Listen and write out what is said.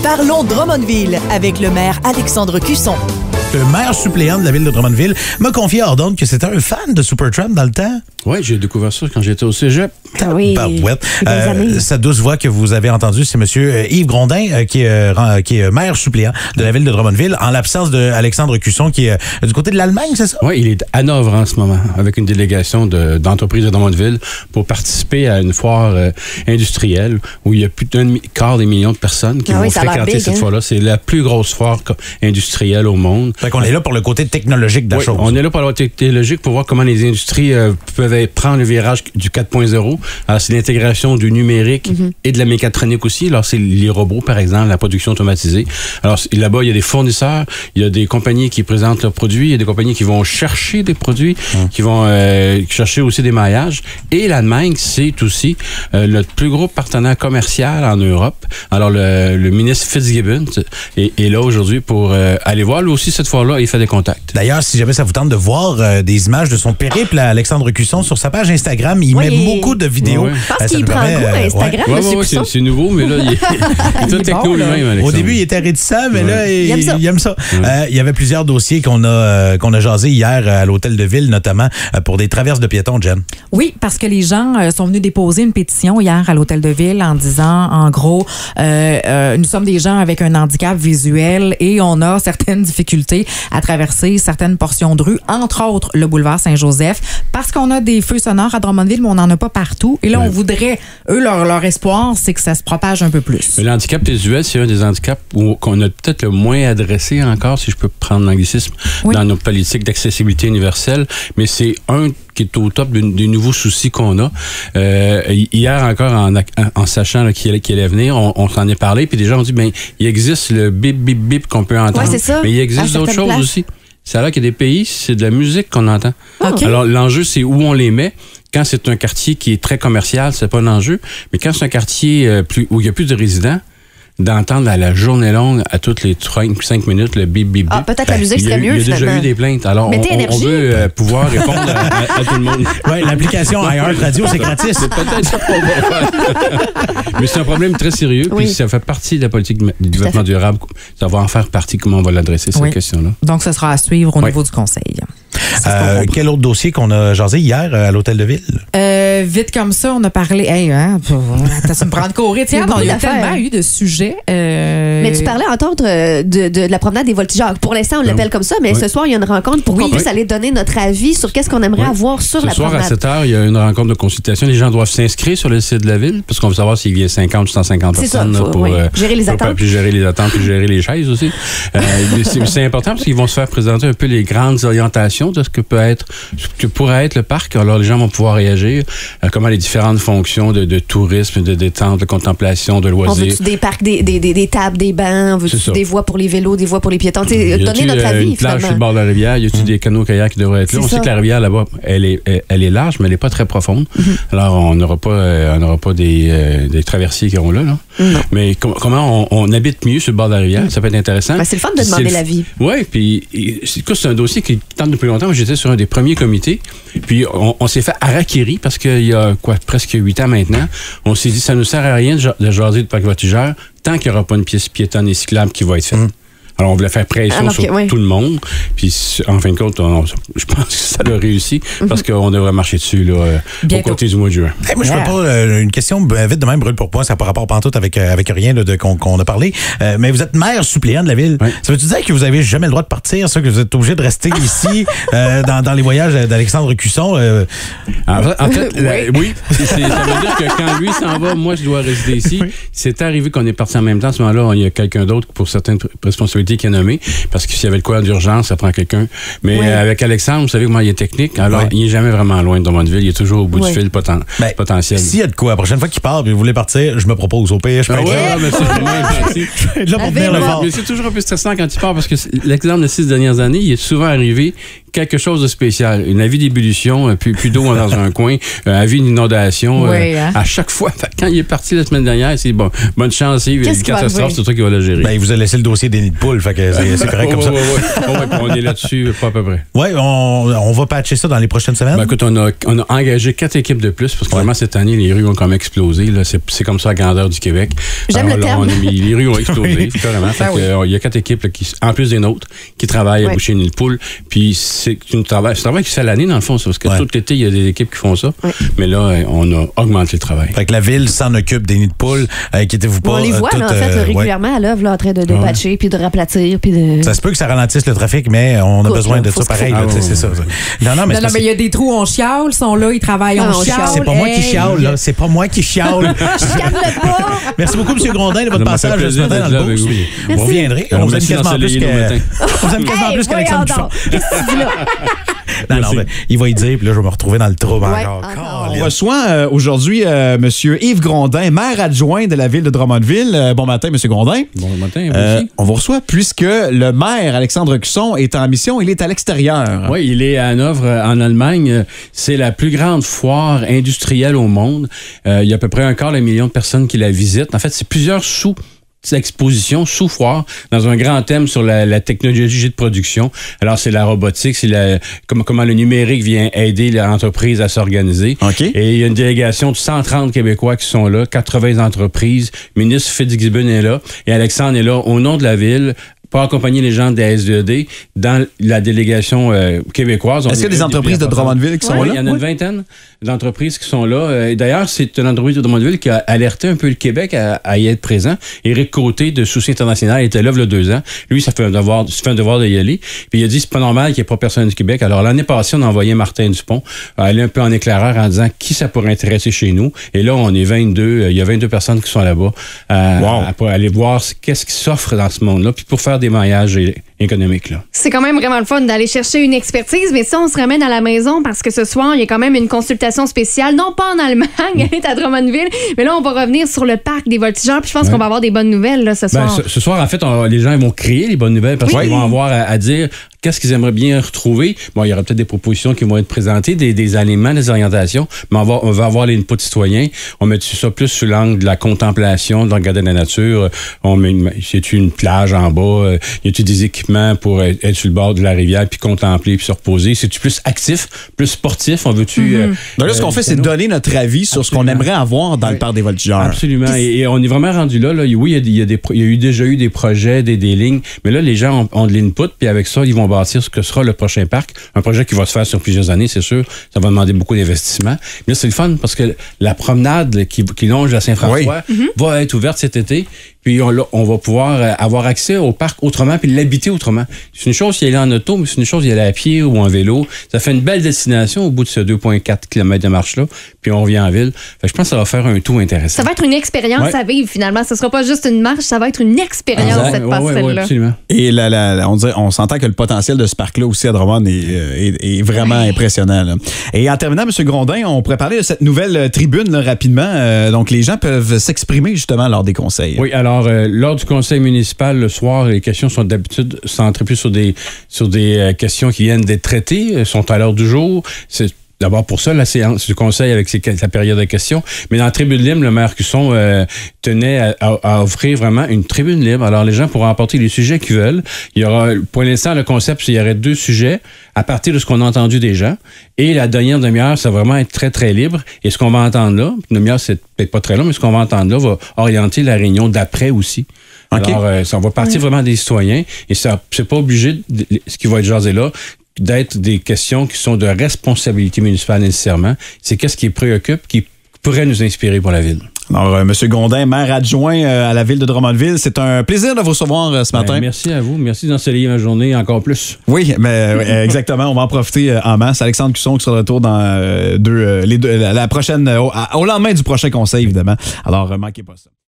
Parlons Drummondville avec le maire Alexandre Cusson. Le maire suppléant de la ville de Drummondville m'a confié hors d'onde que c'était un fan de Supertramp dans le temps. Oui, j'ai découvert ça quand j'étais au cégep. Ah oui. Sa douce voix que vous avez entendue, c'est M. Yves Grondin, qui est maire suppléant de la ville de Drummondville, en l'absence d'Alexandre Cusson, qui est du côté de l'Allemagne, c'est ça? Oui, il est à Hanovre en ce moment, avec une délégation d'entreprises de Drummondville pour participer à une foire industrielle où il y a plus d'un quart des millions de personnes qui vont fréquenter cette foire-là. C'est la plus grosse foire industrielle au monde. Fait qu'on est là pour le côté technologique de la chose. On est là pour le côté technologique pour voir comment les industries peuvent prendre le virage du 4.0. Alors, c'est l'intégration du numérique et de la mécatronique aussi. Alors, c'est les robots, par exemple, la production automatisée. Alors, là-bas, il y a des fournisseurs, il y a des compagnies qui présentent leurs produits, il y a des compagnies qui vont chercher des produits, qui vont chercher aussi des maillages. Et l'Allemagne, c'est aussi notre plus gros partenaire commercial en Europe. Alors, le ministre Fitzgibbon est là aujourd'hui pour aller voir. Lui aussi, cette fois-là, il fait des contacts. D'ailleurs, si jamais ça vous tente de voir des images de son périple à Alexandre Cusson sur sa page Instagram, il met beaucoup de vidéos. Je pense qu'il prend goût à Instagram, Cusson. C'est nouveau, mais là, il est tout techno lui-même, Alexandre. Au début, il était réticent, mais là, il aime ça. Il y avait plusieurs dossiers qu'on a jasés hier à l'Hôtel de Ville, notamment pour des traverses de piétons, Jen. Oui, parce que les gens sont venus déposer une pétition hier à l'Hôtel de Ville en disant, en gros, nous sommes des gens avec un handicap visuel et on a certaines difficultés à traverser certaines portions de rue, entre autres le boulevard Saint-Joseph, parce qu'on a des feux sonores à Drummondville, mais on n'en a pas partout. Et là, on voudrait, eux, leur espoir, c'est que ça se propage un peu plus. Mais l'handicap visuel, c'est un des handicaps qu'on a peut-être le moins adressé encore, si je peux prendre l'anglicisme, dans nos politiques d'accessibilité universelle, mais c'est un qui est au top des nouveaux soucis qu'on a. Hier encore, en sachant qu'il allait venir, on s'en est parlé, puis des gens ont dit, ben, il existe le bip, bip, bip qu'on peut entendre, mais il existe d'autres choses aussi. C'est là qu'il y a des pays, c'est de la musique qu'on entend. Okay. Alors, l'enjeu, c'est où on les met. Quand c'est un quartier qui est très commercial, c'est pas l'enjeu. Mais quand c'est un quartier où il y a plus de résidents, d'entendre à la journée longue, à toutes les 5 minutes, le bip, bip, bip. Peut-être la musique serait mieux, finalement. Il y a déjà eu des plaintes. Alors, on veut pouvoir répondre à tout le monde. Oui, l'application iHeart Radio, c'est gratis. C'est peut-être ça qu'on va faire. Mais c'est un problème très sérieux, puis ça fait partie de la politique du développement durable. Ça va en faire partie, comment on va l'adresser, cette question-là. Donc, ce sera à suivre au niveau du Conseil. Quel autre dossier qu'on a jasé hier à l'Hôtel de Ville? Vite comme ça, on a parlé... Hey, hein, ça me prend de courir. Tiens, il y a tellement eu de sujets. Mais tu parlais, entre autres, de la promenade des voltigeurs. Pour l'instant, on l'appelle comme ça, mais ce soir, il y a une rencontre pour qu'on puisse aller donner notre avis sur qu'est-ce qu'on aimerait avoir sur la promenade. Ce soir, à 7h, il y a une rencontre de consultation. Les gens doivent s'inscrire sur le site de la Ville, parce qu'on veut savoir s'il y a 50 ou 150 personnes ça, pour gérer les attentes. Puis gérer les attentes, puis gérer les chaises aussi. C'est important parce qu'ils vont se faire présenter un peu les grandes orientations de ce que pourrait être le parc. Alors, les gens vont pouvoir réagir. Comment les différentes fonctions de tourisme, de détente, de contemplation, de loisirs. On veut-tu des parcs, des tables, des bancs? Veux-tu des voies pour les vélos, des voies pour les piétons? Donner notre avis, une plage sur le bord de la rivière, y a-t-il des canots-kayaks qui devraient être là? On sait que la rivière, là-bas, elle est large, mais elle n'est pas très profonde. Alors, on n'aura pas des traversiers qui iront là. Mais comment on habite mieux sur le bord de la rivière? Ça peut être intéressant. C'est le fun de demander l'avis. Oui, puis c'est un dossier qui tente depuis longtemps. J'étais sur un des premiers comités, puis on s'est fait harakiri parce qu'il y a presque 8 ans maintenant, on s'est dit ça ne sert à rien de jaser de parc voltigeur tant qu'il n'y aura pas une pièce piétonne et cyclable qui va être faite. Alors, on voulait faire pression sur tout le monde. Puis, en fin de compte, je pense que ça a réussi parce qu'on devrait marcher dessus là, au côté du mois de juin. Moi, je me pose une question vite de même, brûle pour point. Ça n'a pas rapport pantoute avec rien qu'on a parlé. Mais vous êtes maire suppléant de la ville. Oui. Ça veut-tu dire que vous n'avez jamais le droit de partir, ça, que vous êtes obligé de rester ici dans les voyages d'Alexandre Cusson? En fait, oui. Ça veut dire que quand lui s'en va, moi, je dois rester ici. C'est arrivé qu'on est parti en même temps. À ce moment-là, il y a quelqu'un d'autre pour certaines responsabilités qui est nommé, parce que s'il y avait le quoi d'urgence, ça prend quelqu'un. Mais avec Alexandre, vous savez comment il est technique, alors il n'est jamais vraiment loin de Drummondville, il est toujours au bout du fil potentiel. S'il y a de quoi, la prochaine fois qu'il part et vous voulez partir, je me propose au pire. Mais c'est toujours un peu stressant quand il part, parce que l'exemple des 6 dernières années, il est souvent arrivé quelque chose de spécial. Une avis d'ébullition, puis d'eau dans un coin, avis d'inondation. À chaque fois, quand il est parti la semaine dernière, c'est bon. Bonne chance, Yves. Une catastrophe, c'est toi qui vas la gérer. Ben, il vous a laissé le dossier des nids de poules, fait que c'est correct comme ça. On est là-dessus, pas à peu près. Oui, on va patcher ça dans les prochaines semaines. Ben, écoute, on a engagé 4 équipes de plus, parce que vraiment, cette année, les rues ont comme explosé. Là. C'est comme ça la grandeur du Québec. J'aime le terme. Les rues ont explosé, carrément. Il y a 4 équipes là, qui, en plus des nôtres, qui travaillent à boucher les nids de poules. Puis c'est un travail qui fait l'année, dans le fond, ça, parce que tout l'été, il y a des équipes qui font ça. Mais là, on a augmenté le travail. Fait que la ville s'en occupe des nids de poules. Inquiétez-vous pas. On les voit, en fait, régulièrement à l'œuvre, en train de patcher, puis de raplatir. Ça se peut que ça ralentisse le trafic, mais on a besoin de ça pareil. C'est ça. Non, mais il y a des trous, on chiale, sont là, ils travaillent, on chiale. C'est pas moi qui chiale, là. C'est pas moi qui chiale. Merci beaucoup, M. Grondin, de votre passage ce matin dans le boost. Vous reviendrez. On vous aime quasiment plus qu'Alexandre Cusson. Non, ben, il va y dire, puis là, je vais me retrouver dans le trouble encore. On reçoit aujourd'hui M. Yves Grondin, maire adjoint de la ville de Drummondville. Bon matin, M. Grondin. Bon matin, on vous reçoit puisque le maire, Alexandre Cusson, est en mission. Il est à l'extérieur. Oui, il est à Hanovre, en Allemagne. C'est la plus grande foire industrielle au monde. Il y a à peu près 250 000 de personnes qui la visitent. En fait, c'est plusieurs exposition sous foire dans un grand thème sur la technologie de production. Alors, c'est la robotique, c'est comment le numérique vient aider l'entreprise à s'organiser. Okay. Et il y a une délégation de 130 Québécois qui sont là, 80 entreprises. Ministre Fitzgibbon est là et Alexandre est là au nom de la ville pour accompagner les gens de la SVED dans la délégation québécoise. Est-ce qu'il y a des entreprises de Drummondville qui sont là? Il y en a une vingtaine d'entreprises qui sont là. Et d'ailleurs, c'est une entreprise de Drummondville qui a alerté un peu le Québec à y être présent. Éric Côté de Souci International était là il y a 2 ans. Lui, ça fait un devoir de y aller. Puis il a dit c'est pas normal qu'il n'y ait pas personne du Québec. Alors l'année passée, on a envoyé Martin Dupont aller un peu en éclaireur en disant qui ça pourrait intéresser chez nous. Et là, on est 22. Il y a 22 personnes qui sont là-bas pour aller voir qu'est-ce qui s'offre dans ce monde-là. Puis pour faire des maillages économiques. Là. C'est quand même vraiment le fun d'aller chercher une expertise, mais ça, on se ramène à la maison parce que ce soir, il y a quand même une consultation spéciale, non pas en Allemagne, elle est à Drummondville, mais là, on va revenir sur le parc des voltigeurs, puis je pense qu'on va avoir des bonnes nouvelles là, ce soir. Ce soir, en fait, les gens vont créer les bonnes nouvelles parce qu'ils vont avoir à dire qu'est-ce qu'ils aimeraient bien retrouver. Bon, il y aura peut-être des propositions qui vont être présentées, des aliments, des orientations, mais on va avoir les inputs citoyens. On met ça plus sous l'angle de la contemplation, de regarder la nature. Y a-tu une plage en bas? Y a-tu des équipements pour être sur le bord de la rivière puis contempler puis se reposer? C'est-tu plus actif, plus sportif? On veut-tu... Donc là, ce qu'on fait, c'est donner notre avis sur ce qu'on aimerait avoir dans le parc des voltigeurs. Absolument. Et on est vraiment rendu là. Oui, il y a déjà eu des projets, des lignes, mais là, les gens ont de l'input, puis avec ça, ils vont bâtir ce que sera le prochain parc. Un projet qui va se faire sur plusieurs années, c'est sûr. Ça va demander beaucoup d'investissement. Mais là, c'est le fun parce que la promenade qui longe à Saint-François va être ouverte cet été. Puis on va pouvoir avoir accès au parc autrement puis l'habiter autrement. C'est une chose d'y aller en auto, mais c'est une chose d'y aller à pied ou en vélo. Ça fait une belle destination au bout de ce 2,4 km de marche-là. Puis on revient en ville. Fait que je pense que ça va faire un tout intéressant. Ça va être une expérience à vivre finalement. Ce ne sera pas juste une marche, ça va être une expérience, cette passerelle-là. Oui, absolument. Et on s'entend que le potentiel de ce parc-là aussi à Drummond est vraiment impressionnant. Là. Et en terminant, M. Grondin, on pourrait parler de cette nouvelle tribune là, rapidement. Donc les gens peuvent s'exprimer justement lors des conseils. Oui, alors lors du conseil municipal, le soir, les questions sont d'habitude centrées plus sur des questions qui viennent d'être traitées, sont à l'heure du jour. C'est d'abord pour ça, la séance du conseil avec sa période de questions. Mais dans la tribune libre, le maire Cusson tenait à offrir vraiment une tribune libre. Alors, les gens pourront apporter les sujets qu'ils veulent. Il y aura, pour l'instant, le concept, il y aurait 2 sujets à partir de ce qu'on a entendu des gens. Et la dernière demi-heure, ça va vraiment être très, très libre. Et ce qu'on va entendre là, une demi-heure, c'est peut-être pas très long, mais ce qu'on va entendre là va orienter la réunion d'après aussi. Okay. Alors, ça va partir vraiment des citoyens. Et ça, c'est pas obligé, ce qui va être jasé là, d'être des questions qui sont de responsabilité municipale nécessairement. C'est qu'est-ce qui préoccupe, qui pourrait nous inspirer pour la ville. Alors, M. Grondin, maire adjoint à la ville de Drummondville, c'est un plaisir de vous recevoir ce matin. Merci à vous. Merci d'ensoleiller ma journée encore plus. Oui, mais exactement. On va en profiter en masse. Alexandre Cusson qui sera de retour dans la prochaine, au lendemain du prochain conseil, évidemment. Alors, manquez pas ça.